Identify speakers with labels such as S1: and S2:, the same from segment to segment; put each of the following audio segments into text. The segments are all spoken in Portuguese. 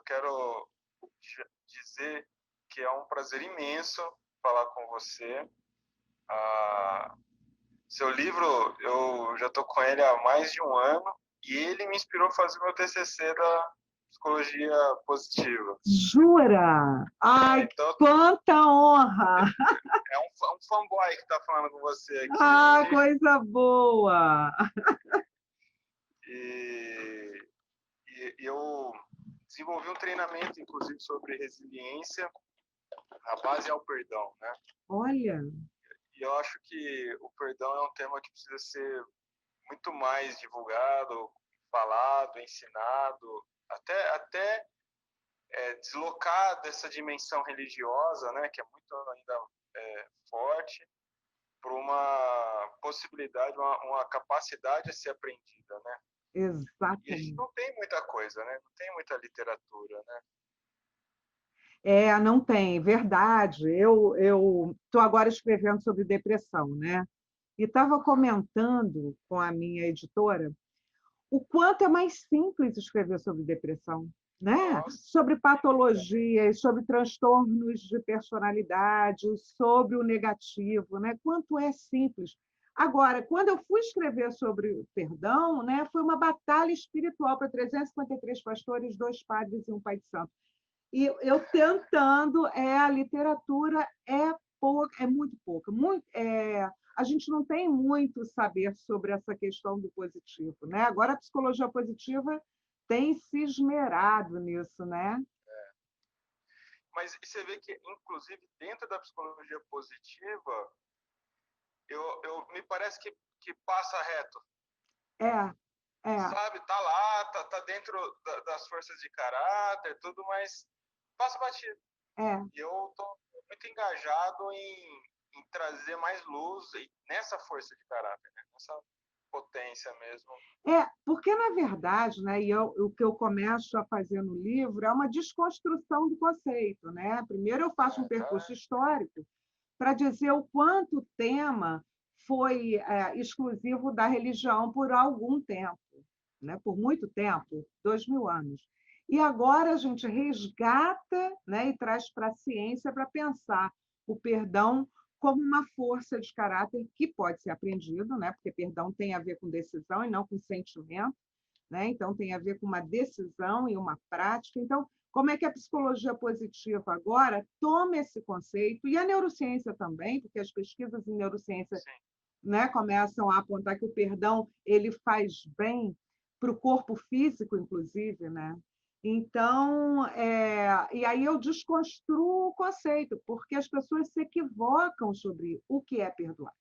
S1: quero dizer que é um prazer imenso falar com você. Seu livro, eu já estou com ele há mais de um ano e ele me inspirou a fazer meu TCC da psicologia positiva.
S2: Jura? Ai,
S1: então,
S2: quanta honra!
S1: É um fanboy que está falando com você aqui.
S2: Ah, coisa boa!
S1: E eu desenvolvi um treinamento, inclusive, sobre resiliência. A base é o perdão, né?
S2: Olha!
S1: E eu acho que o perdão é um tema que precisa ser muito mais divulgado, falado, ensinado, até deslocar dessa dimensão religiosa, né, que é muito ainda forte, para uma possibilidade, uma capacidade a ser aprendida, né?
S2: Exatamente.
S1: E a gente não tem muita coisa, né? Não tem muita literatura, né?
S2: Não tem, verdade. Eu estou agora escrevendo sobre depressão, né? E estava comentando com a minha editora o quanto é mais simples escrever sobre depressão, né?
S1: Nossa.
S2: Sobre patologias, sobre transtornos de personalidade, sobre o negativo, né? Quanto é simples. Agora, quando eu fui escrever sobre o perdão, né, foi uma batalha espiritual para 353 pastores, 2 padres e um pai de santo. E eu tentando, a literatura é pouca, é muito pouca. A gente não tem muito saber sobre essa questão do positivo, né? Agora a psicologia positiva tem se esmerado nisso, né?
S1: Mas você vê que, inclusive, dentro da psicologia positiva, me parece que passa reto. Sabe, tá lá, tá dentro das forças de caráter, tudo, mas passa batido. E eu tô muito engajado em trazer mais luz nessa força de caráter, né? Nessa potência mesmo.
S2: Porque, na verdade, né, o que eu começo a fazer no livro é uma desconstrução do conceito, né? Primeiro eu faço um percurso histórico para dizer o quanto o tema foi exclusivo da religião por algum tempo, né? Por muito tempo, 2000 anos. E agora a gente resgata, né, e traz para a ciência para pensar o perdão como uma força de caráter que pode ser aprendido, né? Porque perdão tem a ver com decisão e não com sentimento, né? Então tem a ver com uma decisão e uma prática. Então, como é que a psicologia positiva agora toma esse conceito, e a neurociência também, porque as pesquisas em neurociência, né, começam a apontar que o perdão ele faz bem para o corpo físico, inclusive, né? Então, e aí eu desconstruo o conceito, porque as pessoas se equivocam sobre o que é perdoar.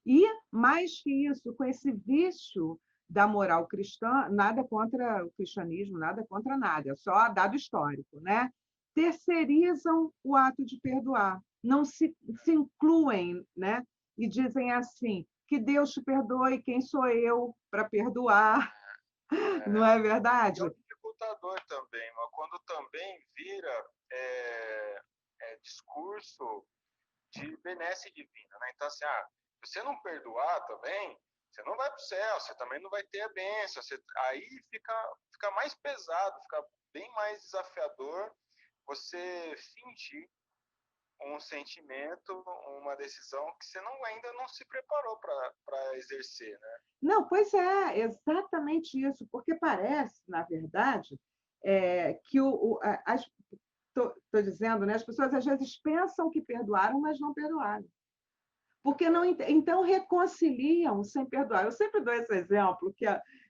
S2: E, mais que isso, com esse vício da moral cristã, nada contra o cristianismo, nada contra nada, é só dado histórico, né? Terceirizam o ato de perdoar, não se incluem, né? E dizem assim, que Deus te perdoe, quem sou eu para perdoar? Não é verdade?
S1: E é um dificultador também, mas quando também vira discurso de benesse divina, né? Então, assim, se você não perdoar também, você não vai para o céu, você também não vai ter a bênção. Aí fica mais pesado, fica bem mais desafiador você fingir um sentimento, uma decisão que você ainda não se preparou para exercer, né?
S2: Não, pois é, exatamente isso, porque parece, na verdade, que estou dizendo, né, as pessoas às vezes pensam que perdoaram, mas não perdoaram. Porque não, então reconciliam sem perdoar. Eu sempre dou esse exemplo, que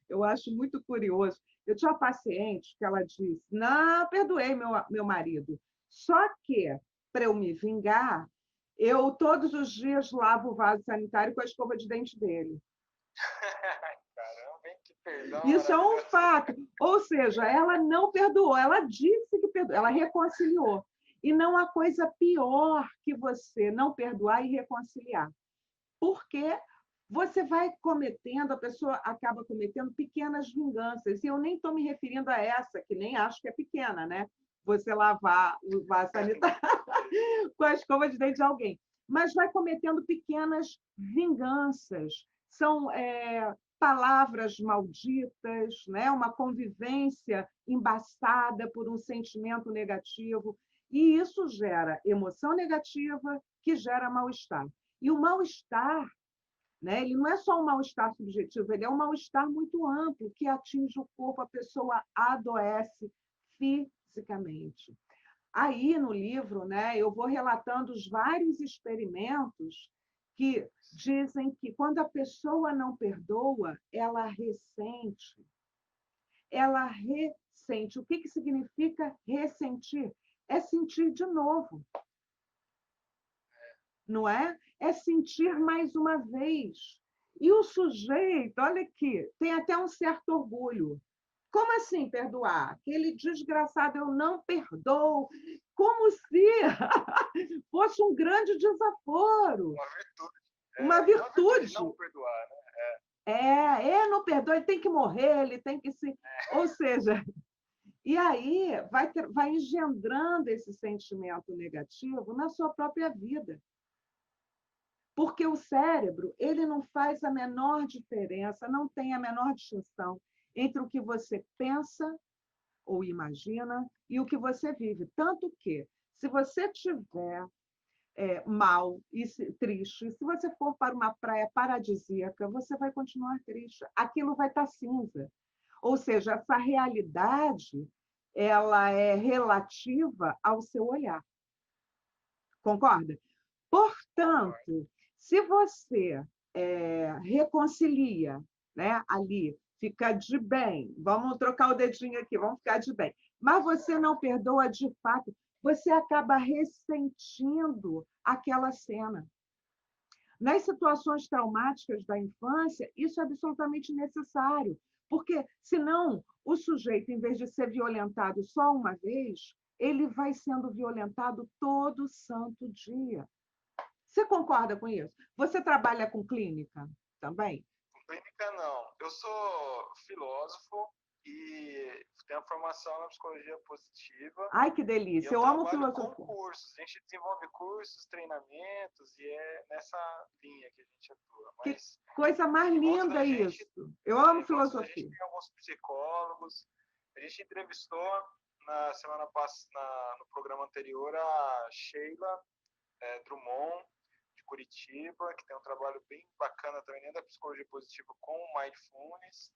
S2: eu acho muito curioso. Eu tinha uma paciente que ela disse: não, perdoei meu marido. Só que, para eu me vingar, eu todos os dias lavo o vaso sanitário com a escova de dente dele.
S1: Caramba, que perdão.
S2: Isso é um fato. Ou seja, ela não perdoou, ela disse que perdoou, ela reconciliou. E não há coisa pior que você não perdoar e reconciliar. Porque você vai cometendo, a pessoa acaba cometendo pequenas vinganças. E eu nem estou me referindo a essa, que nem acho que é pequena, né? Você lavar o vaso sanitário com a escova de dente de alguém. Mas vai cometendo pequenas vinganças. São palavras malditas, né? Uma convivência embaçada por um sentimento negativo. E isso gera emoção negativa, que gera mal-estar. E o mal-estar, né? Ele não é só um mal-estar subjetivo, ele é um mal-estar muito amplo, que atinge o corpo, a pessoa adoece fisicamente. Aí, no livro, né, eu vou relatando os vários experimentos que dizem que quando a pessoa não perdoa, ela ressente. Ela ressente. O que, que significa ressentir? É sentir de novo, não é? É sentir mais uma vez. E o sujeito, olha aqui, tem até um certo orgulho. Como assim perdoar? Aquele desgraçado, eu não perdoo. Como se fosse um grande desaforo,
S1: Uma virtude.
S2: uma
S1: É uma virtude
S2: virtude.
S1: não perdoar, né?
S2: Não perdoa, ele tem que morrer, ele tem que se. Ou seja, e aí vai engendrando esse sentimento negativo na sua própria vida. Porque o cérebro, ele não faz a menor diferença, não tem a menor distinção entre o que você pensa ou imagina e o que você vive. Tanto que, se você tiver mal e triste, se você for para uma praia paradisíaca, você vai continuar triste. Aquilo vai estar cinza. Ou seja, essa realidade ela é relativa ao seu olhar. Concorda? Portanto, se você reconcilia, né, ali, fica de bem, vamos trocar o dedinho aqui, vamos ficar de bem, mas você não perdoa de fato, você acaba ressentindo aquela cena. Nas situações traumáticas da infância, isso é absolutamente necessário, porque senão o sujeito, em vez de ser violentado só uma vez, ele vai sendo violentado todo santo dia. Você concorda com isso? Você trabalha com clínica também?
S1: Com clínica, não. Eu sou filósofo e tenho formação na psicologia positiva.
S2: Ai, que
S1: E
S2: delícia!
S1: eu
S2: Eu amo
S1: trabalho com
S2: filosofia.
S1: cursos. A gente desenvolve cursos, treinamentos, e é nessa linha que a gente atua.
S2: Que
S1: Mas
S2: coisa mais
S1: em volta
S2: linda
S1: da gente,
S2: isso! Eu amo
S1: em volta da gente
S2: filosofia.
S1: tem alguns psicólogos. A gente entrevistou na semana passada, no programa anterior, a Sheila Drummond, de Curitiba, que tem um trabalho bem bacana também dentro da psicologia positiva com o Mindfulness.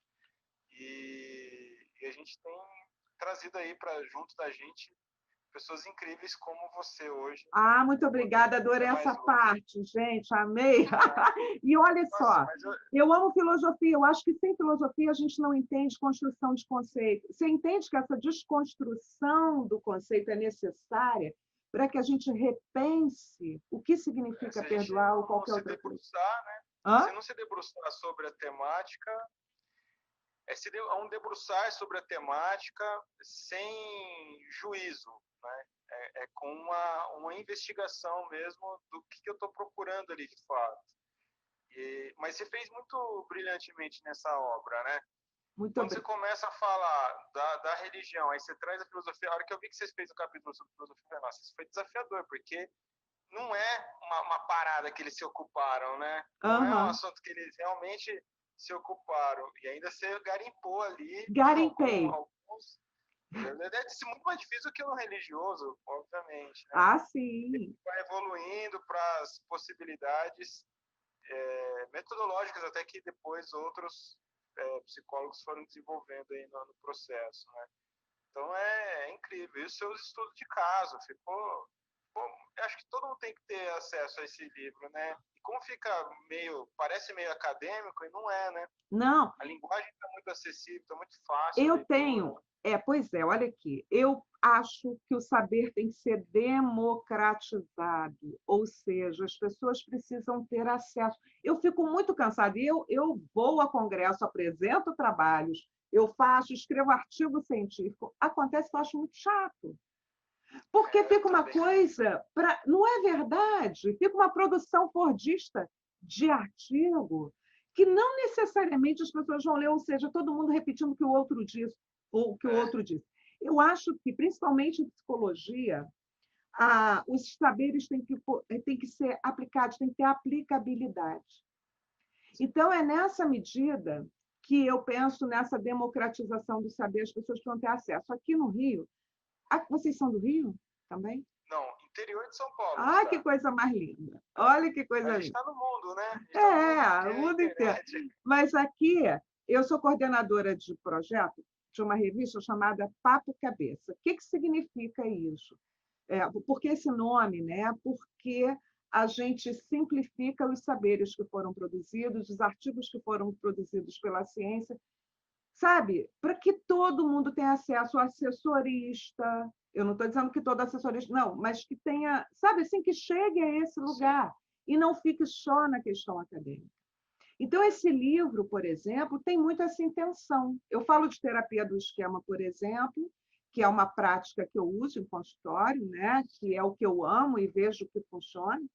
S1: E a gente tem trazido aí para junto da gente pessoas incríveis como você hoje.
S2: Ah, muito obrigada, adorei essa parte, gente, amei. E olha só, eu amo filosofia, eu acho que sem filosofia a gente não entende construção de conceito. Você entende que essa desconstrução do conceito é necessária para que a gente repense o que significa perdoar ou qualquer outra coisa?
S1: Se não se debruçar sobre a temática, é um debruçar sobre a temática sem juízo, né? Com uma investigação mesmo do que eu estou procurando ali de fato. Mas você fez muito brilhantemente nessa obra, né? Quando você começa a falar da religião, aí você traz a filosofia. A hora que eu vi que vocês fez o capítulo sobre filosofia, nossa, isso foi desafiador, porque não é uma parada que eles se ocuparam, né? Não é um assunto que eles realmente se ocuparam. E ainda você garimpou ali.
S2: Garimpei.
S1: Alguns. Deve ser muito mais difícil que o religioso, obviamente. Né?
S2: Ah, sim.
S1: Ele vai evoluindo para as possibilidades metodológicas, até que depois outros psicólogos foram desenvolvendo aí no processo. Né? Então é incrível. E os seus estudos de caso, ficou. Bom, eu acho que todo mundo tem que ter acesso a esse livro, né? E como parece meio acadêmico, e não é, né?
S2: Não.
S1: A linguagem está muito acessível, está muito fácil.
S2: Eu tenho, pois é, olha aqui, eu acho que o saber tem que ser democratizado, ou seja, as pessoas precisam ter acesso. Eu fico muito cansada, eu vou a congresso, apresento trabalhos, eu escrevo artigo científico, acontece que eu acho muito chato. Porque fica uma coisa, não é verdade? Fica uma produção fordista de artigo que não necessariamente as pessoas vão ler, ou seja, todo mundo repetindo o que o outro diz, ou o que o outro diz. Eu acho que, principalmente em psicologia, os saberes têm que ser aplicados, tem que ter aplicabilidade. Então, é nessa medida que eu penso nessa democratização do saber, as pessoas vão ter acesso. Aqui no Rio, vocês são do Rio também?
S1: Não, interior de São Paulo.
S2: Ah, que coisa mais linda! Olha que coisa
S1: linda. A gente
S2: linda.
S1: está no mundo, né?
S2: O mundo inteiro. Mas aqui, eu sou coordenadora de projeto de uma revista chamada Papo Cabeça. O que significa isso? Por que esse nome? Né? Porque a gente simplifica os saberes que foram produzidos, os artigos que foram produzidos pela ciência, sabe? Para que todo mundo tenha acesso ao assessorista. Eu não estou dizendo que todo assessorista, não, mas que tenha, sabe assim, que chegue a esse lugar e não fique só na questão acadêmica. Então, esse livro, por exemplo, tem muito essa intenção. Eu falo de terapia do esquema, por exemplo, que é uma prática que eu uso em consultório, né? Que é o que eu amo e vejo que funciona.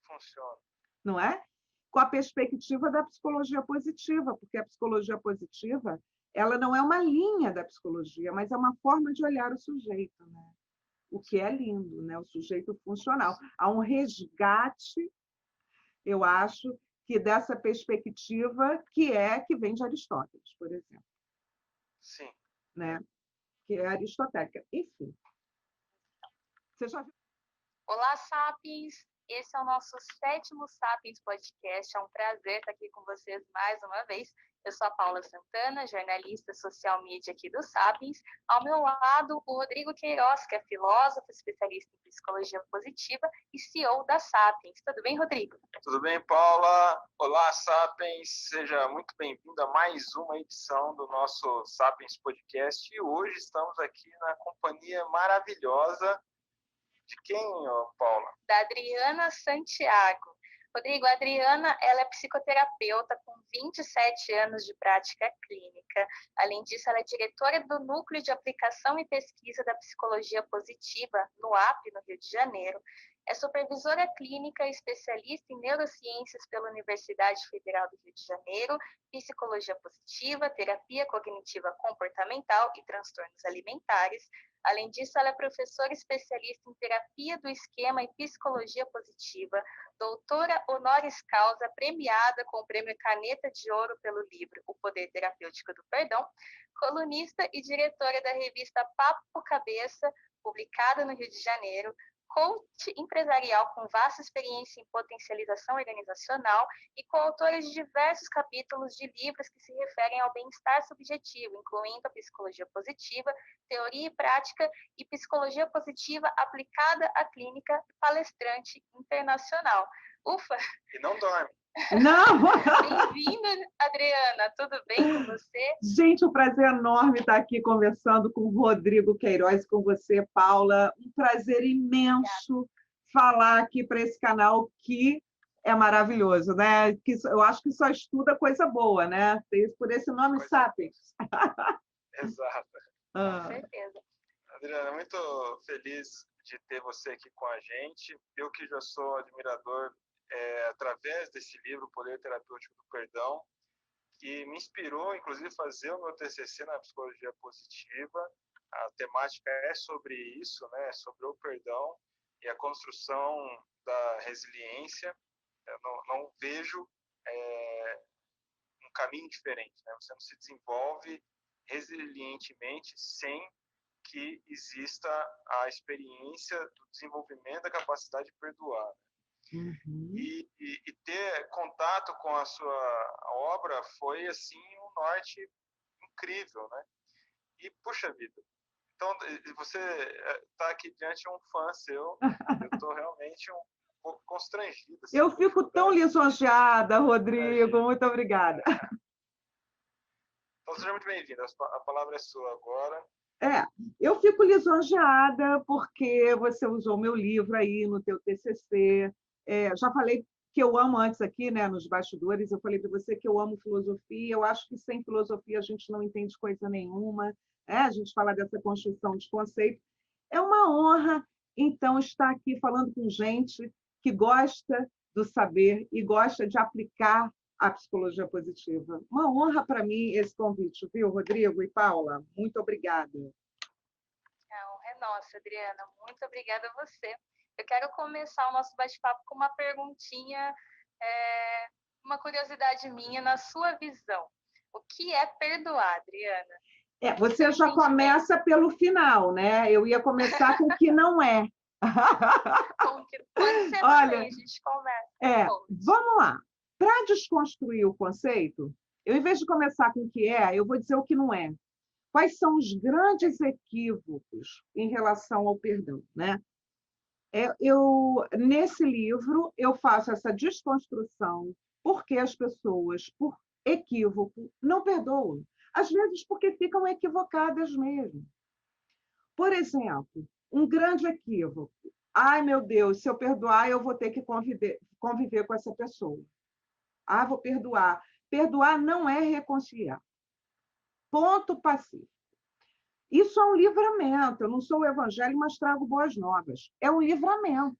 S1: Funciona.
S2: Não é? Com a perspectiva da psicologia positiva, porque a psicologia positiva ela não é uma linha da psicologia, mas é uma forma de olhar o sujeito, né? O que é lindo, né? O sujeito funcional. Há um resgate, eu acho, que dessa perspectiva que vem de Aristóteles, por exemplo.
S1: Sim.
S2: Né? Que é aristotélica. Enfim. Você já viu?
S3: Olá, Sapiens! Esse é o nosso 7º Sapiens Podcast. É um prazer estar aqui com vocês mais uma vez. Eu sou a Paula Santana, jornalista social media aqui do Sapiens. Ao meu lado, o Rodrigo Queiroz, que é filósofo, especialista em psicologia positiva e CEO da Sapiens. Tudo bem, Rodrigo?
S1: Tudo bem, Paula? Olá, Sapiens! Seja muito bem-vindo a mais uma edição do nosso Sapiens Podcast. E hoje estamos aqui na companhia maravilhosa de quem, Paula?
S3: Da Adriana Santiago. Rodrigo, a Adriana, ela é psicoterapeuta com 27 anos de prática clínica. Além disso, ela é diretora do Núcleo de Aplicação e Pesquisa da Psicologia Positiva, no AP, no Rio de Janeiro. É supervisora clínica e especialista em neurociências pela Universidade Federal do Rio de Janeiro, psicologia positiva, terapia cognitiva comportamental e transtornos alimentares. Além disso, ela é professora especialista em terapia do esquema e psicologia positiva, doutora honoris causa, premiada com o prêmio Caneta de Ouro pelo livro O Poder Terapêutico do Perdão, colunista e diretora da revista Papo Cabeça, publicada no Rio de Janeiro, coach empresarial com vasta experiência em potencialização organizacional e coautora de diversos capítulos de livros que se referem ao bem-estar subjetivo, incluindo a psicologia positiva, teoria e prática e psicologia positiva aplicada à clínica, palestrante internacional. Ufa!
S1: E não dorme.
S2: Não!
S3: Bem-vinda, Adriana. Tudo bem com você?
S2: Gente, um prazer enorme estar aqui conversando com o Rodrigo Queiroz, com você, Paula. Um prazer imenso falar aqui para esse canal que é maravilhoso, né? Que eu acho que só estuda coisa boa, né? Por esse nome, Sapiens.
S1: Exato.
S3: Com certeza.
S1: Adriana, muito feliz de ter você aqui com a gente. Eu que já sou admirador através desse livro, Poder Terapêutico do Perdão, que me inspirou, inclusive, a fazer o meu TCC na psicologia positiva. A temática é sobre isso, né? Sobre o perdão e a construção da resiliência. Eu não vejo um caminho diferente, né? Você não se desenvolve resilientemente sem que exista a experiência do desenvolvimento da capacidade de perdoar.
S2: Uhum.
S1: E ter contato com a sua obra foi, assim, um norte incrível, né? E, puxa vida, então, você está aqui diante de um fã seu, eu estou realmente um pouco constrangido. Assim,
S2: eu fico tão lisonjeada, Rodrigo, muito obrigada.
S1: Então, seja muito bem-vindo, a palavra é sua agora.
S2: Eu fico lisonjeada porque você usou meu livro aí no teu TCC. Já falei que eu amo antes aqui, né, nos bastidores, eu falei para você que eu amo filosofia. Eu acho que sem filosofia a gente não entende coisa nenhuma. A gente fala dessa construção de conceito. É uma honra, então, estar aqui falando com gente que gosta do saber e gosta de aplicar a psicologia positiva. Uma honra para mim esse convite, viu, Rodrigo e Paula? Muito obrigada.
S3: A honra é nossa, Adriana. Muito obrigada a você. Eu quero começar o nosso bate-papo com uma perguntinha, uma curiosidade minha, na sua visão. O que é perdoar, Adriana?
S2: Você já começa pelo final, né? Eu ia começar com o que não é.
S3: Pode ser
S2: Olha,
S3: também, a gente começa.
S2: Vamos lá. Para desconstruir o conceito, eu, em vez de começar com o que é, eu vou dizer o que não é. Quais são os grandes equívocos em relação ao perdão, né? Nesse livro, eu faço essa desconstrução porque as pessoas, por equívoco, não perdoam. Às vezes porque ficam equivocadas mesmo. Por exemplo, um grande equívoco. Ai, meu Deus, se eu perdoar, eu vou ter que conviver com essa pessoa. Ah, vou perdoar. Perdoar não é reconciliar. Ponto pacífico. Isso é um livramento. Eu não sou o evangelho, mas trago boas novas. É um livramento.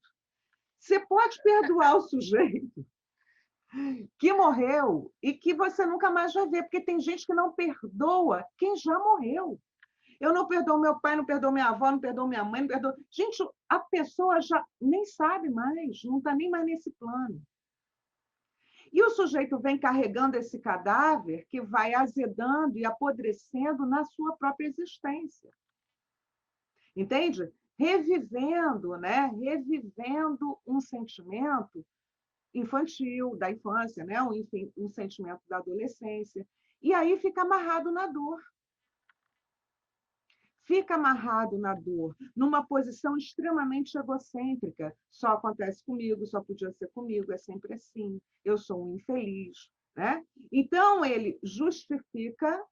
S2: Você pode perdoar o sujeito que morreu e que você nunca mais vai ver, porque tem gente que não perdoa quem já morreu. Eu não perdoo meu pai, não perdoo minha avó, não perdoo minha mãe, não perdoo... Gente, a pessoa já nem sabe mais, não está nem mais nesse plano. E o sujeito vem carregando esse cadáver que vai azedando e apodrecendo na sua própria existência. Entende? Revivendo, né? Revivendo um sentimento infantil, da infância, né? Um sentimento da adolescência. E aí fica amarrado na dor. Fica amarrado na dor, numa posição extremamente egocêntrica. Só acontece comigo, só podia ser comigo, é sempre assim. Eu sou um infeliz, né? Então, ele justifica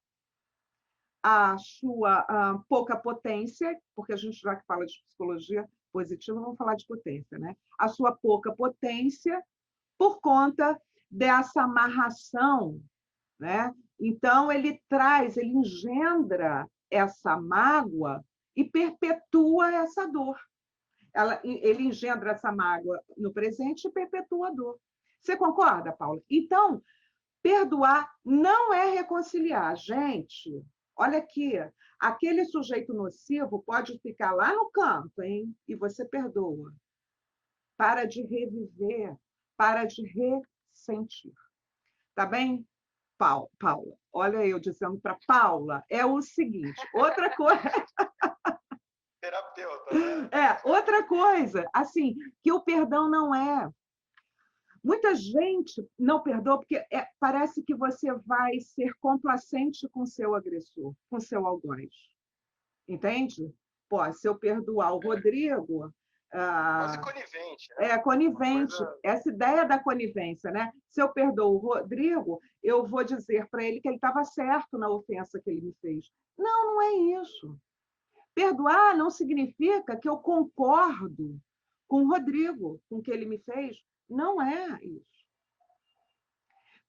S2: a sua pouca potência, porque a gente já que fala de psicologia positiva, vamos falar de potência, né? A sua pouca potência por conta dessa amarração, né? Então, ele engendra essa mágoa e perpetua essa dor. Ele engendra essa mágoa no presente e perpetua a dor. Você concorda, Paula? Então, perdoar não é reconciliar. Gente, olha aqui, aquele sujeito nocivo pode ficar lá no canto, hein? E você perdoa. Para de reviver, para de ressentir. Tá bem? Paula, olha eu dizendo para Paula, é o seguinte, outra coisa...
S1: Terapeuta, né?
S2: Outra coisa, assim, que o perdão não é. Muita gente não perdoa porque parece que você vai ser complacente com o seu agressor, com o seu algoz. Entende? Pô, se eu perdoar o Rodrigo...
S1: Quase conivente, né?
S2: Conivente. Essa ideia da conivência, né? Se eu perdoo o Rodrigo, eu vou dizer para ele que ele estava certo na ofensa que ele me fez. Não, não é isso. Perdoar não significa que eu concordo com o Rodrigo, com o que ele me fez. Não é isso.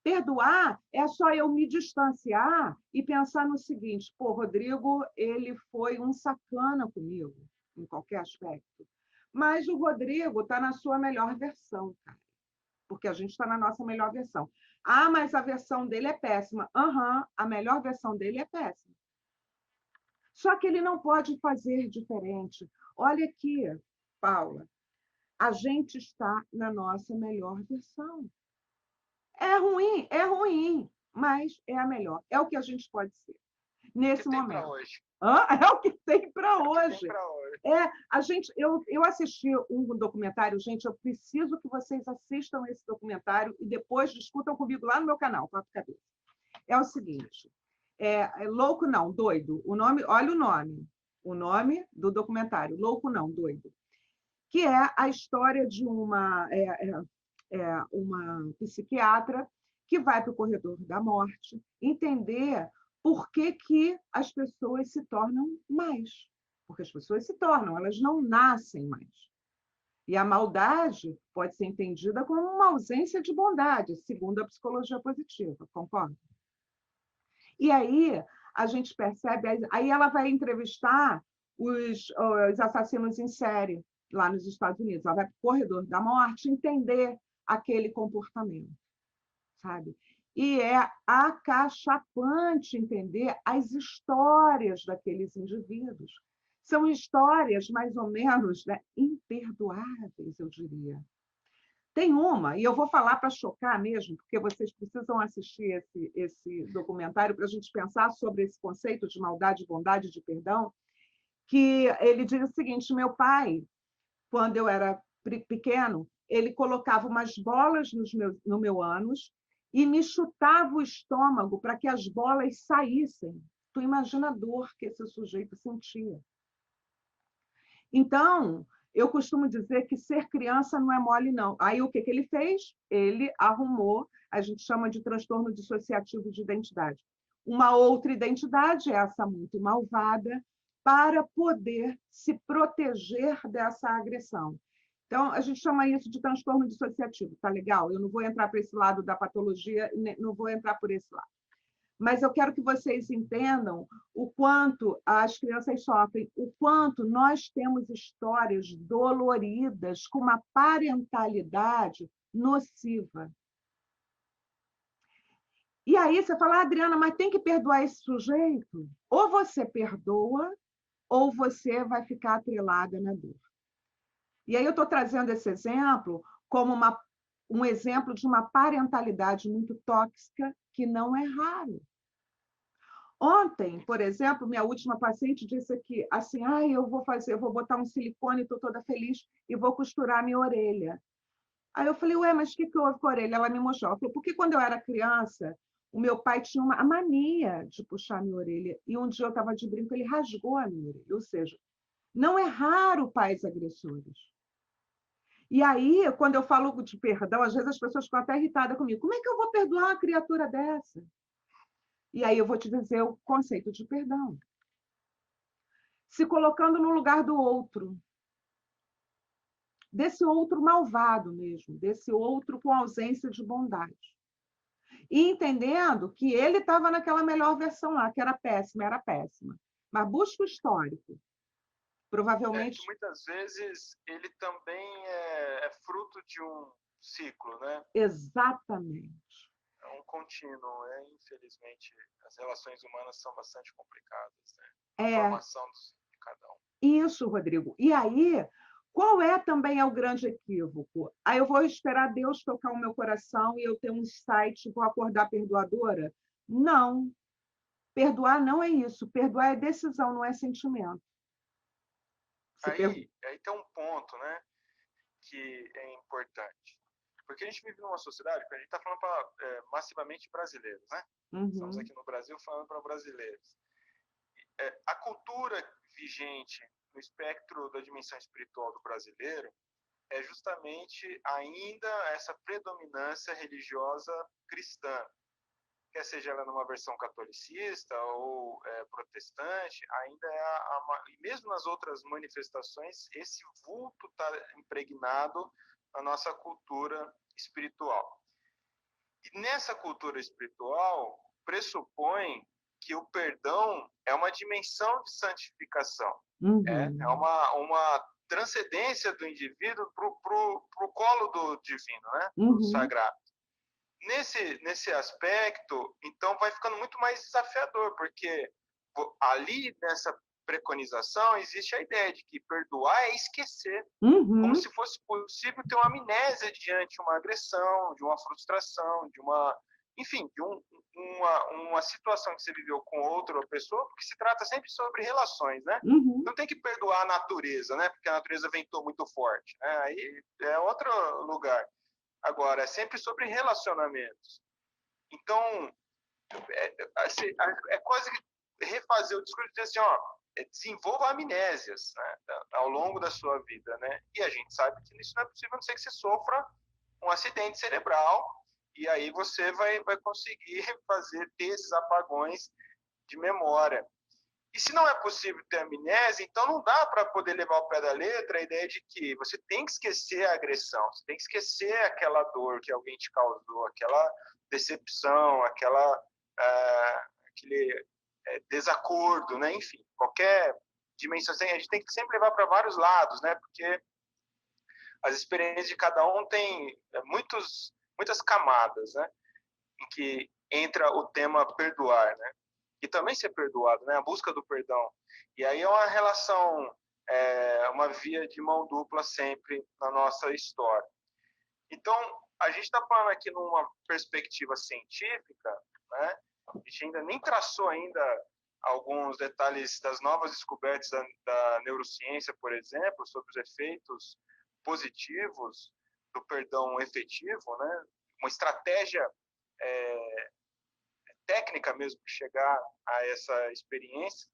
S2: Perdoar é só eu me distanciar e pensar no seguinte: pô, Rodrigo, ele foi um sacana comigo, em qualquer aspecto. Mas o Rodrigo está na sua melhor versão, cara. Porque a gente está na nossa melhor versão. Ah, mas a versão dele é péssima. A melhor versão dele é péssima. Só que ele não pode fazer diferente. Olha aqui, Paula, a gente está na nossa melhor versão. É ruim, mas é a melhor. É o que a gente pode ser nesse momento.
S1: Hoje.
S2: É o que tem para hoje.
S1: Eu
S2: assisti um documentário, gente, eu preciso que vocês assistam esse documentário e depois discutam comigo lá no meu canal, Papo Cabeça. É o seguinte, Louco Não, Doido. Olha o nome do documentário, Louco Não, Doido, que é a história de uma psiquiatra que vai para o corredor da morte entender por que as pessoas se tornam mais. Porque as pessoas se tornam, elas não nascem mais. E a maldade pode ser entendida como uma ausência de bondade, segundo a psicologia positiva, concorda? E aí a gente percebe, aí ela vai entrevistar os assassinos em série lá nos Estados Unidos. Ela vai para o corredor da morte entender aquele comportamento, sabe? E é acachapante entender as histórias daqueles indivíduos. São histórias mais ou menos, né, imperdoáveis, eu diria. Tem uma, e eu vou falar para chocar mesmo, porque vocês precisam assistir esse documentário para a gente pensar sobre esse conceito de maldade, bondade, de perdão, que ele diz o seguinte: meu pai, quando eu era pequeno, ele colocava umas bolas no meu ânus e me chutava o estômago para que as bolas saíssem. Tu imagina a dor que esse sujeito sentia. Então, eu costumo dizer que ser criança não é mole, não. Aí, o que ele fez? Ele arrumou, a gente chama de transtorno dissociativo de identidade. Uma outra identidade, essa muito malvada, para poder se proteger dessa agressão. Então, a gente chama isso de transtorno dissociativo, tá legal? Eu não vou entrar para esse lado da patologia, não vou entrar por esse lado. Mas eu quero que vocês entendam o quanto as crianças sofrem, o quanto nós temos histórias doloridas com uma parentalidade nociva. E aí você fala, Adriana, mas tem que perdoar esse sujeito? Ou você perdoa, ou você vai ficar atrelada na dor. E aí eu estou trazendo esse exemplo como um exemplo de uma parentalidade muito tóxica, que não é raro. Ontem, por exemplo, minha última paciente disse aqui, assim, eu vou botar um silicone, estou toda feliz, e vou costurar minha orelha. Aí eu falei, ué, mas o que houve com a orelha? Ela me mostrou. Ela falou, porque quando eu era criança, o meu pai tinha a mania de puxar minha orelha, e um dia eu estava de brinco, ele rasgou a minha orelha. Ou seja, não é raro pais agressores. E aí, quando eu falo de perdão, às vezes as pessoas ficam até irritadas comigo. Como é que eu vou perdoar uma criatura dessa? E aí eu vou te dizer o conceito de perdão. Se colocando no lugar do outro. Desse outro malvado mesmo, desse outro com ausência de bondade. E entendendo que ele estava naquela melhor versão lá, que era péssima. Mas busca o histórico. Provavelmente...
S1: que muitas vezes ele também é fruto de um ciclo, né?
S2: Exatamente.
S1: É um contínuo. Infelizmente, as relações humanas são bastante complicadas, né? A formação de cada um.
S2: Isso, Rodrigo. E aí, qual é também o grande equívoco? Aí eu vou esperar Deus tocar o meu coração e eu ter um insight, vou acordar perdoadora? Não. Perdoar não é isso. Perdoar é decisão, não é sentimento.
S1: Aí tem um ponto, né, que é importante. Porque a gente vive numa sociedade que a gente está falando para massivamente brasileiros, né?
S2: Uhum.
S1: Estamos aqui no Brasil falando para brasileiros. A cultura vigente no espectro da dimensão espiritual do brasileiro é justamente ainda essa predominância religiosa cristã. Quer seja ela numa versão catolicista ou protestante, ainda e mesmo nas outras manifestações, esse vulto está impregnado na nossa cultura espiritual. E nessa cultura espiritual, pressupõe que o perdão é uma dimensão de santificação.
S2: Uhum.
S1: É uma transcendência do indivíduo para o colo do divino, né? Do sagrado. Nesse aspecto, então, vai ficando muito mais desafiador, porque ali, nessa preconização, existe a ideia de que perdoar é esquecer, como se fosse possível ter uma amnésia diante de uma agressão, de uma frustração, de uma situação que você viveu com outra pessoa, porque se trata sempre sobre relações, né? Não tem que perdoar a natureza, né? Porque a natureza ventou muito forte, né? Aí é outro lugar. Agora, é sempre sobre relacionamentos. Então, é quase que refazer o discurso e dizer assim, desenvolva amnésias, né, ao longo da sua vida, né? E a gente sabe que isso não é possível, a não ser que você sofra um acidente cerebral, e aí você vai conseguir ter esses apagões de memória. E se não é possível ter amnésia, então não dá para poder levar ao pé da letra a ideia de que você tem que esquecer a agressão, você tem que esquecer aquela dor que alguém te causou, aquela decepção, aquele desacordo, né? Enfim, qualquer dimensão. A gente tem que sempre levar para vários lados, né? Porque as experiências de cada um têm muitas camadas, né? Em que entra o tema perdoar, né? E também ser perdoado, né? A busca do perdão. E aí é uma relação, uma via de mão dupla sempre na nossa história. Então, a gente está falando aqui numa perspectiva científica, né? A gente ainda nem traçou ainda alguns detalhes das novas descobertas da neurociência, por exemplo, sobre os efeitos positivos do perdão efetivo, né? Uma estratégia técnica mesmo para chegar a essa experiência.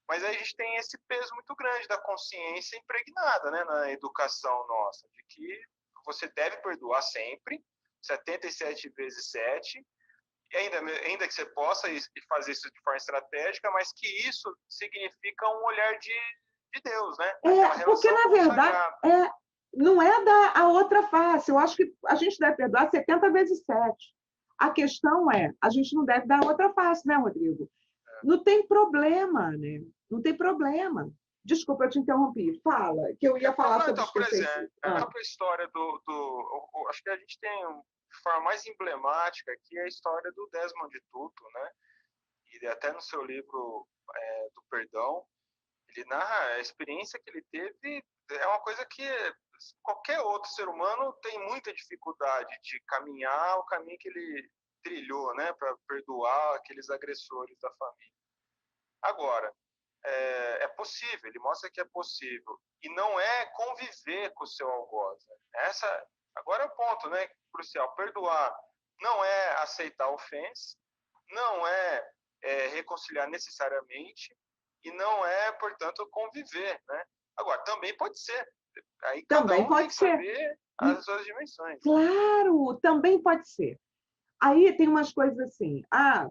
S1: Mas aí a gente tem esse peso muito grande da consciência impregnada, né, na educação nossa, de que você deve perdoar sempre, 77 vezes 7, e ainda que você possa fazer isso de forma estratégica, mas que isso significa um olhar de Deus, né?
S2: Porque, na verdade, não é a outra face. Eu acho que a gente deve perdoar 70 vezes 7. A questão é, a gente não deve dar a outra face, né, Rodrigo? Não tem problema, né? Não tem problema. Desculpa, eu te interrompi. Fala, que eu ia falar sobre
S1: então, por exemplo, a história acho que a gente tem de forma mais emblemática aqui é a história do Desmond Tutu, né? E até no seu livro do Perdão, ele narra a experiência que ele teve, é uma coisa que qualquer outro ser humano tem muita dificuldade de caminhar o caminho que ele trilhou, né, para perdoar aqueles agressores da família. Agora, é possível, ele mostra que é possível. E não é conviver com o seu algoz. Agora é o ponto, né, crucial. Perdoar não é aceitar a ofensa, não é reconciliar necessariamente, e não é, portanto, conviver, né? Agora, também pode ser. Aí
S2: também
S1: cada um
S2: pode
S1: tem que
S2: ser.
S1: saber as suas dimensões.
S2: Claro, também pode ser. Aí tem umas coisas assim,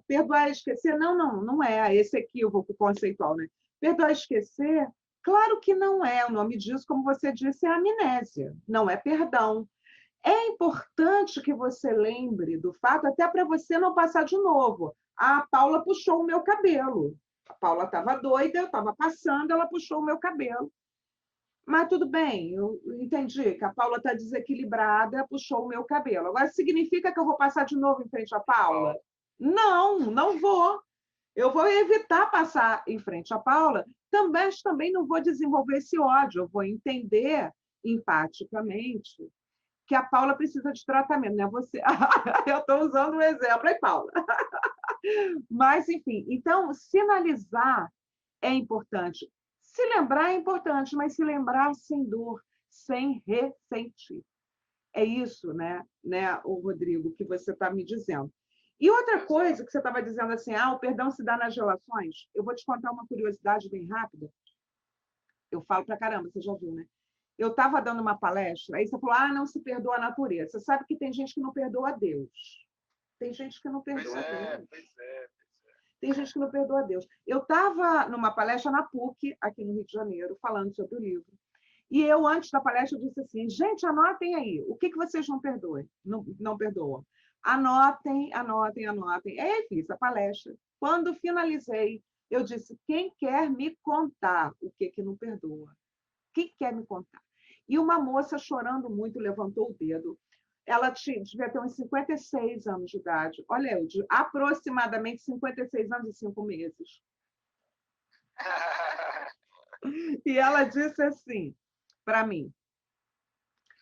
S2: perdoar e esquecer, não é esse equívoco conceitual, né? Perdoar e esquecer, claro que não é. O nome disso, como você disse, é amnésia, não é perdão. É importante que você lembre do fato, até para você não passar de novo. A Paula puxou o meu cabelo. A Paula estava doida, eu estava passando, ela puxou o meu cabelo. Mas tudo bem, eu entendi que a Paula está desequilibrada, puxou o meu cabelo. Agora, significa que eu vou passar de novo em frente à Paula? Não vou. Eu vou evitar passar em frente à Paula, também não vou desenvolver esse ódio, eu vou entender empaticamente que a Paula precisa de tratamento, né? Você... eu estou usando um exemplo, aí, Paula? Mas, enfim, então, sinalizar é importante. Se lembrar é importante, mas se lembrar sem dor, sem ressentir. É isso, né, o Rodrigo, que você está me dizendo. E outra coisa que você estava dizendo assim, o perdão se dá nas relações. Eu vou te contar uma curiosidade bem rápida. Eu falo pra caramba, você já viu, né? Eu estava dando uma palestra, aí você falou, não se perdoa a natureza. Você sabe que tem gente que não perdoa a Deus. Tem gente que não perdoa a Deus.
S1: Pois é.
S2: Tem gente que não perdoa a Deus. Eu estava numa palestra na PUC, aqui no Rio de Janeiro, falando sobre o livro. E eu, antes da palestra, disse assim, gente, anotem aí, o que vocês não perdoam? Não perdoam. Anotem. Aí fiz a palestra. Quando finalizei, eu disse, quem quer me contar o que não perdoa? Quem quer me contar? E uma moça, chorando muito, levantou o dedo. Ela devia ter uns 56 anos de idade. Olha, eu, aproximadamente 56 anos e 5 meses. E ela disse assim para mim,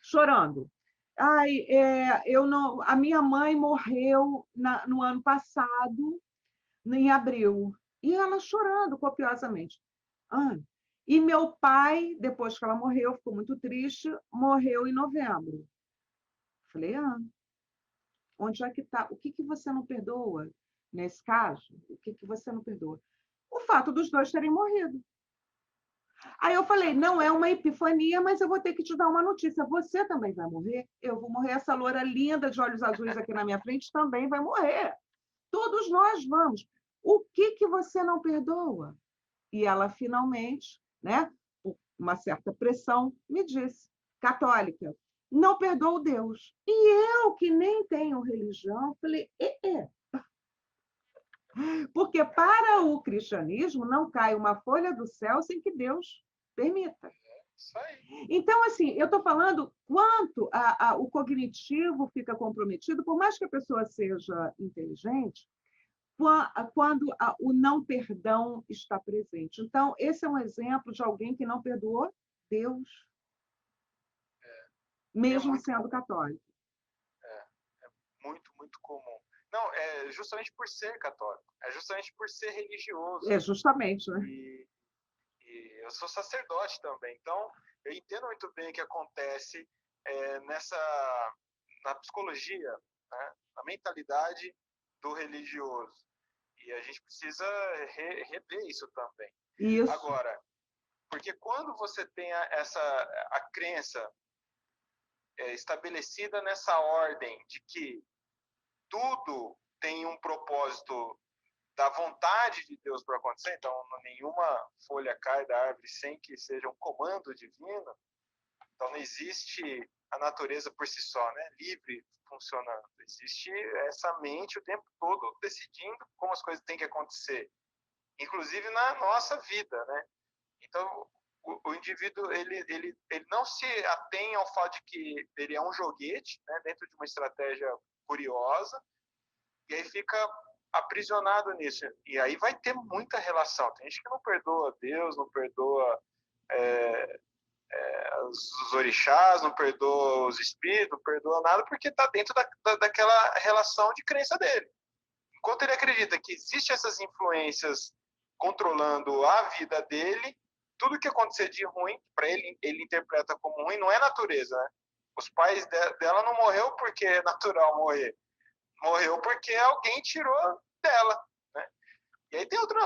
S2: chorando. A minha mãe morreu no ano passado, em abril. E ela chorando copiosamente. E meu pai, depois que ela morreu, ficou muito triste, morreu em novembro. Falei, onde é que está? O que você não perdoa nesse caso? O que você não perdoa? O fato dos dois terem morrido. Aí eu falei, não é uma epifania, mas eu vou ter que te dar uma notícia. Você também vai morrer? Eu vou morrer. Essa loura linda de olhos azuis aqui na minha frente também vai morrer. Todos nós vamos. O que você não perdoa? E ela finalmente, né, por uma certa pressão, me disse, católica, não perdoo Deus. E eu, que nem tenho religião, falei, Porque para o cristianismo não cai uma folha do céu sem que Deus permita.
S1: Isso aí.
S2: Então, assim, eu estou falando quanto o cognitivo fica comprometido, por mais que a pessoa seja inteligente, quando o não perdão está presente. Então, esse é um exemplo de alguém que não perdoou Deus. mesmo sendo católico.
S1: Muito, muito comum. Não, é justamente por ser católico, é justamente por ser religioso.
S2: É justamente, né?
S1: E eu sou sacerdote também, então eu entendo muito bem o que acontece na psicologia, né? Na mentalidade do religioso. E a gente precisa rever isso também.
S2: Isso.
S1: Agora, porque quando você tem a crença estabelecida nessa ordem de que tudo tem um propósito da vontade de Deus para acontecer, então nenhuma folha cai da árvore sem que seja um comando divino, então não existe a natureza por si só, né, livre funcionando. Existe essa mente o tempo todo decidindo como as coisas têm que acontecer, inclusive na nossa vida, né? Então o indivíduo ele não se atém ao fato de que ele é um joguete, né, dentro de uma estratégia curiosa, e aí fica aprisionado nisso. E aí vai ter muita relação. Tem gente que não perdoa Deus, não perdoa os orixás, não perdoa os espíritos, não perdoa nada, porque está dentro daquela relação de crença dele. Enquanto ele acredita que existem essas influências controlando a vida dele, tudo que acontecer de ruim, para ele interpreta como ruim, não é natureza, né? Os pais dela não morreu porque é natural morrer. Morreu porque alguém tirou dela, né? E aí tem outra...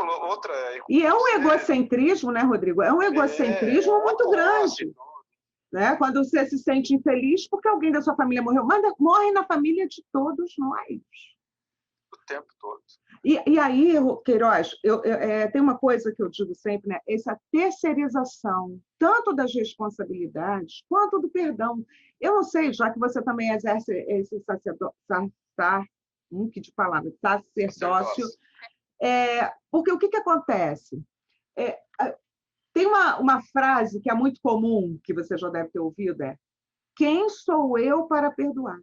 S2: E é um egocentrismo, né, Rodrigo? É um egocentrismo muito grande. Né? Quando você se sente infeliz porque alguém da sua família morreu. Morre na família de todos nós.
S1: O tempo todo.
S2: E aí, Queiroz, tem uma coisa que eu digo sempre, né? Essa terceirização, tanto das responsabilidades quanto do perdão. Eu não sei, já que você também exerce esse sacerdócio, porque o que acontece? Tem uma frase que é muito comum, que você já deve ter ouvido, quem sou eu para perdoar?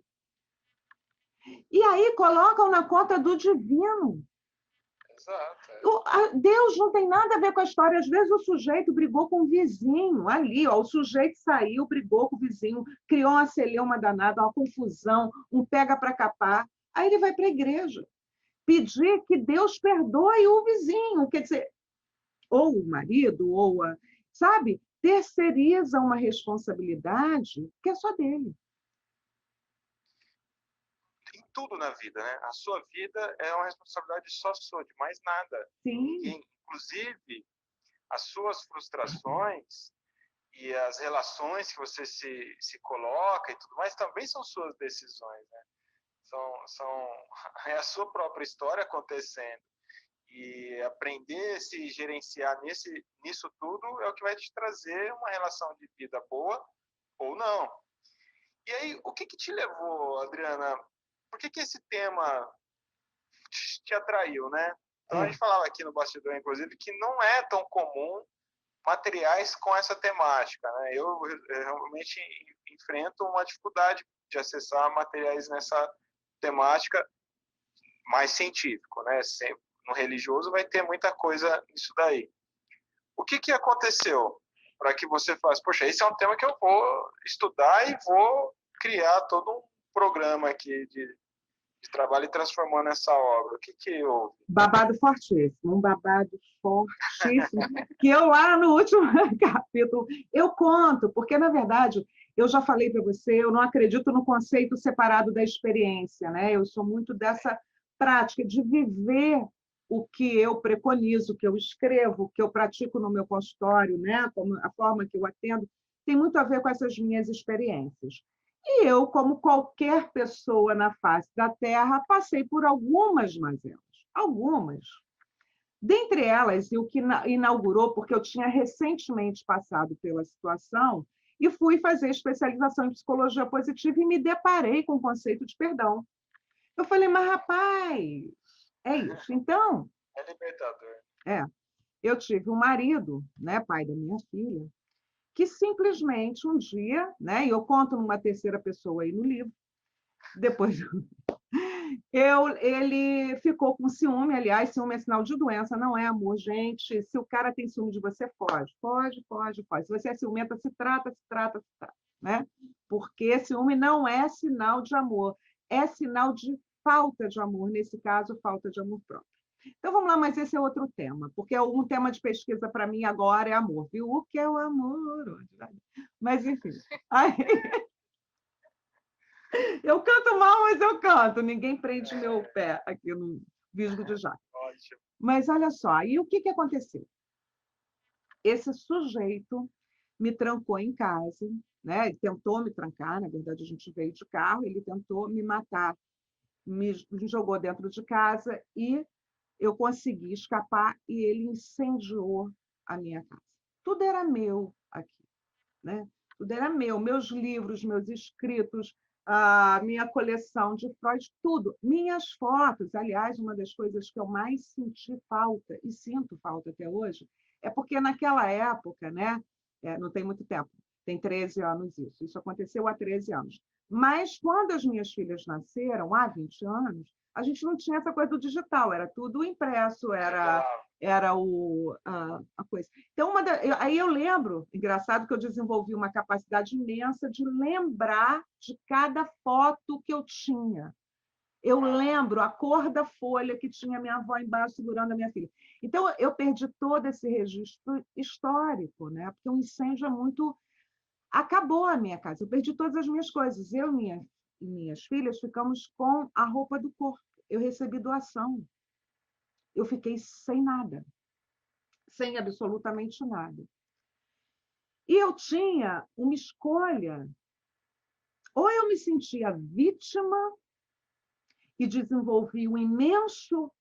S2: E aí colocam na conta do divino.
S1: Exato.
S2: Deus não tem nada a ver com a história. Às vezes o sujeito brigou com o vizinho ali, o sujeito saiu, brigou com o vizinho, criou uma celeuma danada, uma confusão, um pega para capar. Aí ele vai para a igreja pedir que Deus perdoe o vizinho, quer dizer, ou o marido, sabe? Terceiriza uma responsabilidade que é só dele.
S1: Em tudo na vida, né? A sua vida é uma responsabilidade só sua, de mais nada.
S2: Sim.
S1: E, inclusive, as suas frustrações e as relações que você se coloca e tudo mais também são suas decisões, né? É a sua própria história acontecendo. E aprender a se gerenciar nisso tudo é o que vai te trazer uma relação de vida boa ou não. E aí, o que te levou, Adriana? Por que esse tema te atraiu, né? Então, a gente falava aqui no bastidor, inclusive, que não é tão comum materiais com essa temática, né? Eu realmente enfrento uma dificuldade de acessar materiais nessa temática mais científico, né? Sempre no religioso vai ter muita coisa nisso daí. O que aconteceu para que você faça? Poxa, esse é um tema que eu vou estudar e vou criar todo um programa aqui de trabalho e transformando essa obra. O que houve?
S2: Babado fortíssimo, um babado fortíssimo, que eu lá no último capítulo, eu conto, porque, na verdade, eu já falei para você, eu não acredito no conceito separado da experiência, né? Eu sou muito dessa prática de viver o que eu preconizo, o que eu escrevo, o que eu pratico no meu consultório, né? Como a forma que eu atendo, tem muito a ver com essas minhas experiências. E eu, como qualquer pessoa na face da Terra, passei por algumas mazelas. Algumas. Dentre elas, e o que inaugurou, porque eu tinha recentemente passado pela situação, e fui fazer especialização em psicologia positiva e me deparei com o conceito de perdão. Eu falei, mas rapaz, é isso. Então...
S1: É libertador.
S2: Eu tive um marido, né, pai da minha filha, que simplesmente um dia, né, e eu conto numa terceira pessoa aí no livro, depois ele ficou com ciúme, aliás, ciúme é sinal de doença, não é amor, gente. Se o cara tem ciúme de você, pode. Se você é ciumenta, se trata, né? porque ciúme não é sinal de amor, é sinal de falta de amor, nesse caso, falta de amor próprio. Então, vamos lá, mas esse é outro tema, porque um tema de pesquisa para mim agora é amor, viu? O que é o amor? Mas, enfim. Aí, eu canto mal, mas eu canto, ninguém prende meu pé aqui no Visgo de Jaca.
S1: Ótimo.
S2: Mas olha só, aí o que aconteceu? Esse sujeito me trancou em casa, né? Ele tentou me trancar, na verdade a gente veio de carro, ele tentou me matar, me jogou dentro de casa e eu consegui escapar e ele incendiou a minha casa. Tudo era meu aqui, né? Tudo era meu, meus livros, meus escritos, a minha coleção de Freud, tudo. Minhas fotos, aliás, uma das coisas que eu mais senti falta, e sinto falta até hoje, é porque naquela época, né? Não tem muito tempo, tem 13 anos isso aconteceu há 13 anos. Mas quando as minhas filhas nasceram, há 20 anos, a gente não tinha essa coisa do digital, era tudo impresso, era a coisa. Então, aí eu lembro, engraçado que eu desenvolvi uma capacidade imensa de lembrar de cada foto que eu tinha. Eu lembro a cor da folha que tinha minha avó embaixo segurando a minha filha. Então, eu perdi todo esse registro histórico, né? Porque o incêndio é muito... Acabou a minha casa, eu perdi todas as minhas coisas. Eu e minhas filhas ficamos com a roupa do corpo. Eu recebi doação. Eu fiquei sem nada, sem absolutamente nada. E eu tinha uma escolha. Ou eu me sentia vítima e desenvolvi um imenso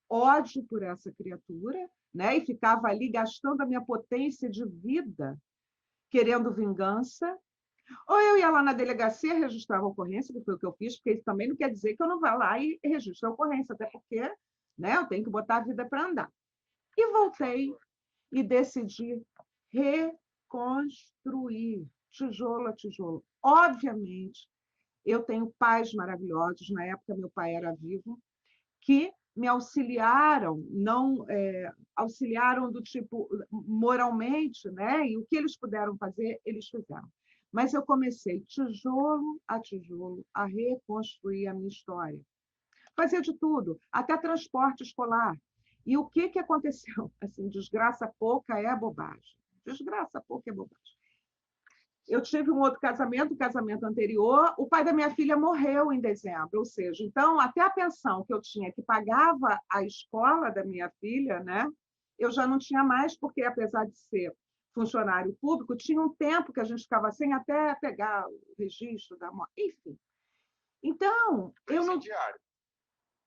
S2: ódio por essa criatura, né? E ficava ali gastando a minha potência de vida, querendo vingança. Ou eu ia lá na delegacia, registrava a ocorrência, que foi o que eu fiz, porque isso também não quer dizer que eu não vá lá e registre a ocorrência, até porque, né, eu tenho que botar a vida para andar. E voltei e decidi reconstruir, tijolo a tijolo. Obviamente, eu tenho pais maravilhosos, na época meu pai era vivo, que me auxiliaram, não auxiliaram do tipo moralmente, né? E o que eles puderam fazer, eles fizeram. Mas eu comecei tijolo a tijolo a reconstruir a minha história. Fazia de tudo, até transporte escolar. E o que aconteceu? Assim, desgraça pouca é bobagem. Desgraça pouca é bobagem. Eu tive um outro casamento, o casamento anterior, o pai da minha filha morreu em dezembro, ou seja, então até a pensão que eu tinha, que pagava a escola da minha filha, né, eu já não tinha mais, porque apesar de ser funcionário público, tinha um tempo que a gente ficava sem até pegar o registro da morte, enfim. Então, eu não...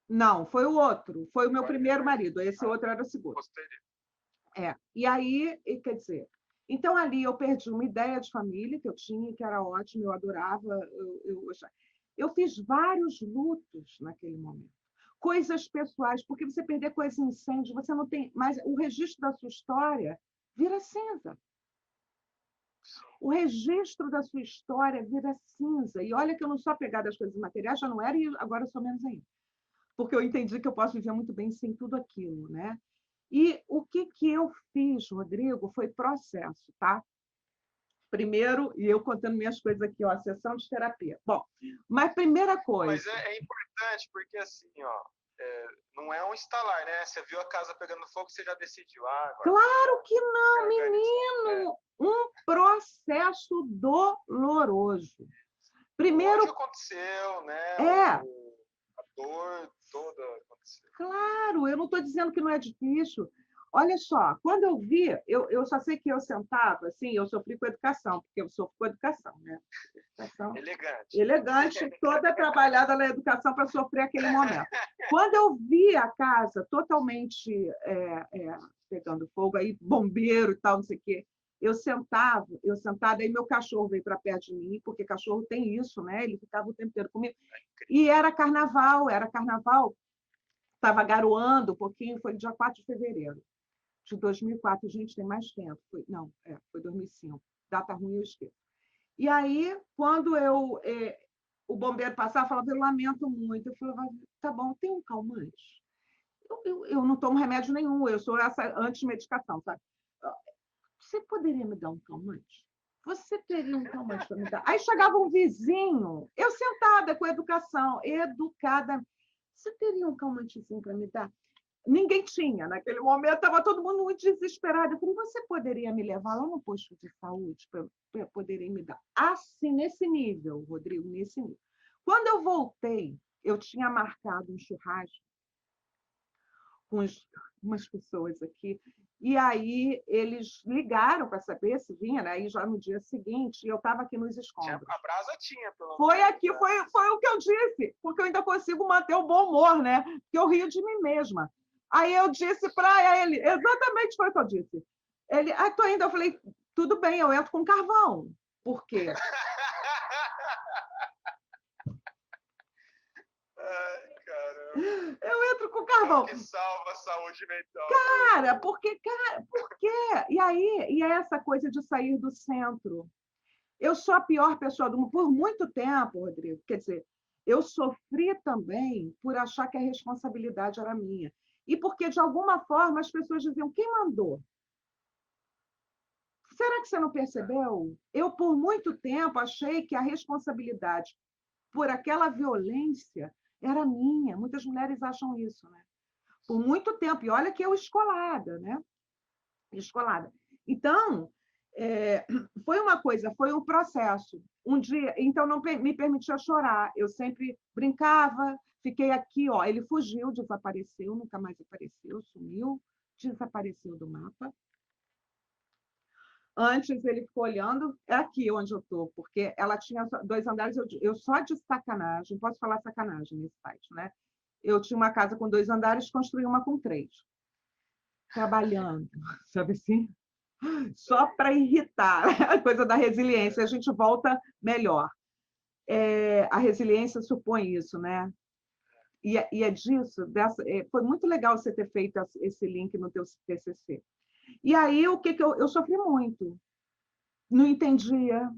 S2: Não, foi o outro, foi o meu primeiro marido, esse outro era o segundo. E aí, quer dizer, então ali eu perdi uma ideia de família que eu tinha, que era ótima, eu adorava, eu fiz vários lutos naquele momento. Coisas pessoais, porque você perder com esse incêndio, você não tem mais... O registro da sua história vira cinza. O registro da sua história vira cinza. E olha que eu não sou apegada às coisas materiais, já não era, e agora sou menos ainda. Porque eu entendi que eu posso viver muito bem sem tudo aquilo, né? E o que eu fiz, Rodrigo, foi processo, tá? Primeiro, e eu contando minhas coisas aqui, ó, sessão de terapia. Bom, mas primeira coisa...
S1: Mas é importante, porque assim, ó, não é um instalar, né? Você viu a casa pegando fogo, você já decidiu. Agora
S2: claro que não, menino! Um processo doloroso. Primeiro...
S1: O que aconteceu, né? A dor toda aconteceu.
S2: Claro, eu não estou dizendo que não é difícil. Olha só, quando eu vi, eu só sei que eu sentava, assim, eu sofri com educação, porque eu sofro com educação, né? Educação, elegante, toda trabalhada na educação para sofrer aquele momento. Quando eu vi a casa totalmente pegando fogo, aí bombeiro e tal, não sei o quê, eu sentada, aí meu cachorro veio para perto de mim, porque cachorro tem isso, né? Ele ficava o tempo inteiro comigo. E era carnaval, estava garoando um pouquinho, foi dia 4 de fevereiro de 2004. Gente, tem mais tempo. Foi 2005. Data ruim, eu esqueço. E aí, quando o bombeiro passava, falava, eu lamento muito. Eu falava, tá bom, tem um calmante? Eu não tomo remédio nenhum, eu sou essa anti-medicação, sabe? Você poderia me dar um calmante? você teria um calmante para me dar? Aí chegava um vizinho, eu sentada com educação, educada. Você teria um calmantezinho para me dar? Ninguém tinha. Naquele momento, estava todo mundo muito desesperado. Eu falei, você poderia me levar lá no posto de saúde para poderem me dar? Assim, nesse nível, Rodrigo, nesse nível. Quando eu voltei, eu tinha marcado um churrasco com umas pessoas aqui, e aí eles ligaram para saber se vinha, né? Aí já no dia seguinte, eu estava aqui nos escombros.
S1: A brasa tinha, pelo menos.
S2: Foi aqui, foi o que eu disse, porque eu ainda consigo manter o bom humor, né? Porque eu rio de mim mesma. Aí eu disse para ele, exatamente foi o que eu disse. Ele, tô indo. Eu falei, tudo bem, eu entro com carvão. Por quê?
S1: Ai, caramba.
S2: Eu entro com carvão.
S1: Que salva a saúde mental.
S2: Cara, por quê? E aí, e é essa coisa de sair do centro. Eu sou a pior pessoa do mundo. Por muito tempo, Rodrigo, quer dizer, eu sofri também por achar que a responsabilidade era minha. E porque, de alguma forma, as pessoas diziam, quem mandou? Será que você não percebeu? Eu, por muito tempo, achei que a responsabilidade por aquela violência era minha. Muitas mulheres acham isso, né? Por muito tempo. E olha que eu escolada, né? Escolada. Então, foi uma coisa, foi um processo. Um dia, então, não me permitia chorar. Eu sempre brincava, fiquei aqui, ó. Ele fugiu, desapareceu, nunca mais apareceu, sumiu, desapareceu do mapa. Antes ele ficou olhando, é aqui onde eu estou, porque ela tinha 2 andares, eu só de sacanagem, posso falar sacanagem nesse site, né? Eu tinha uma casa com 2 andares, construí uma com 3. Trabalhando, sabe assim? Só para irritar, a coisa da resiliência, a gente volta melhor. A resiliência supõe isso, né? E é disso, foi muito legal você ter feito esse link no teu TCC. E aí, o que eu sofri muito. Não entendia,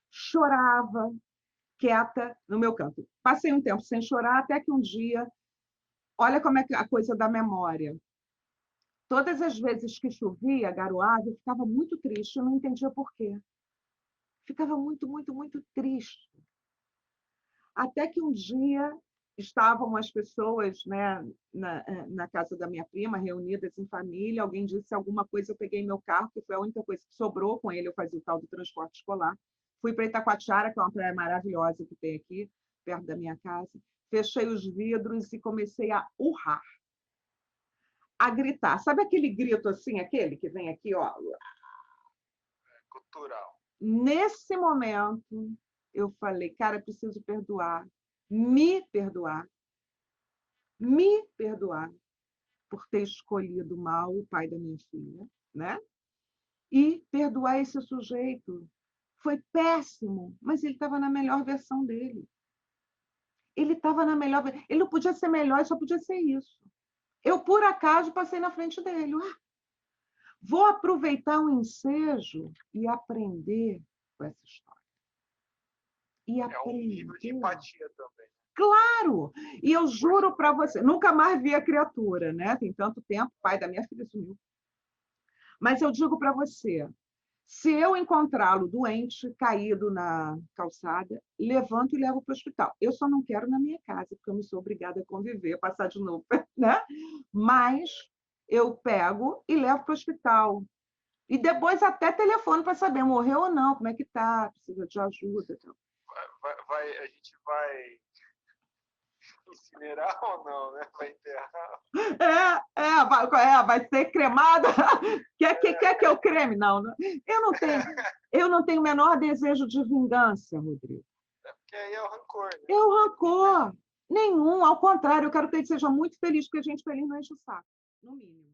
S2: chorava, quieta no meu canto. Passei um tempo sem chorar, até que um dia, olha como é a coisa da memória. Todas as vezes que chovia, garoava, eu ficava muito triste, eu não entendia por quê. Ficava muito, muito, muito triste. Até que um dia estavam as pessoas, né, na casa da minha prima, reunidas em família, alguém disse alguma coisa, eu peguei meu carro, que foi a única coisa que sobrou com ele, eu fazia o tal do transporte escolar. Fui para Itacoatiara, que é uma praia maravilhosa que tem aqui, perto da minha casa. Fechei os vidros e comecei a urrar, a gritar. Sabe aquele grito assim, aquele que vem aqui, ó?
S1: Cultural.
S2: Nesse momento, eu falei, cara, preciso perdoar, me perdoar por ter escolhido mal o pai da minha filha, né? E perdoar esse sujeito. Foi péssimo, mas ele estava na melhor versão dele. Ele estava na melhor... Ele não podia ser melhor, só podia ser isso. Eu, por acaso, passei na frente dele. Vou aproveitar o ensejo e aprender com essa história.
S1: Um nível de empatia também.
S2: Claro! E eu juro para você, nunca mais vi a criatura, né? Tem tanto tempo, o pai da minha filha sumiu. Mas eu digo para você, se eu encontrá-lo doente, caído na calçada, levanto e levo para o hospital. Eu só não quero na minha casa, porque eu não sou obrigada a conviver, passar de novo, né? Mas eu pego e levo para o hospital. E depois até telefono para saber, morreu ou não, como é que está, precisa de ajuda. Então.
S1: A gente vai incinerar ou não, né? Vai enterrar.
S2: Vai ser cremada. Quer que eu creme? Não, eu não tenho o menor desejo de vingança, Rodrigo.
S1: Porque aí é o rancor. Né?
S2: É o rancor. Nenhum, ao contrário, eu quero que ele seja muito feliz, porque a gente feliz não enche o saco, no mínimo.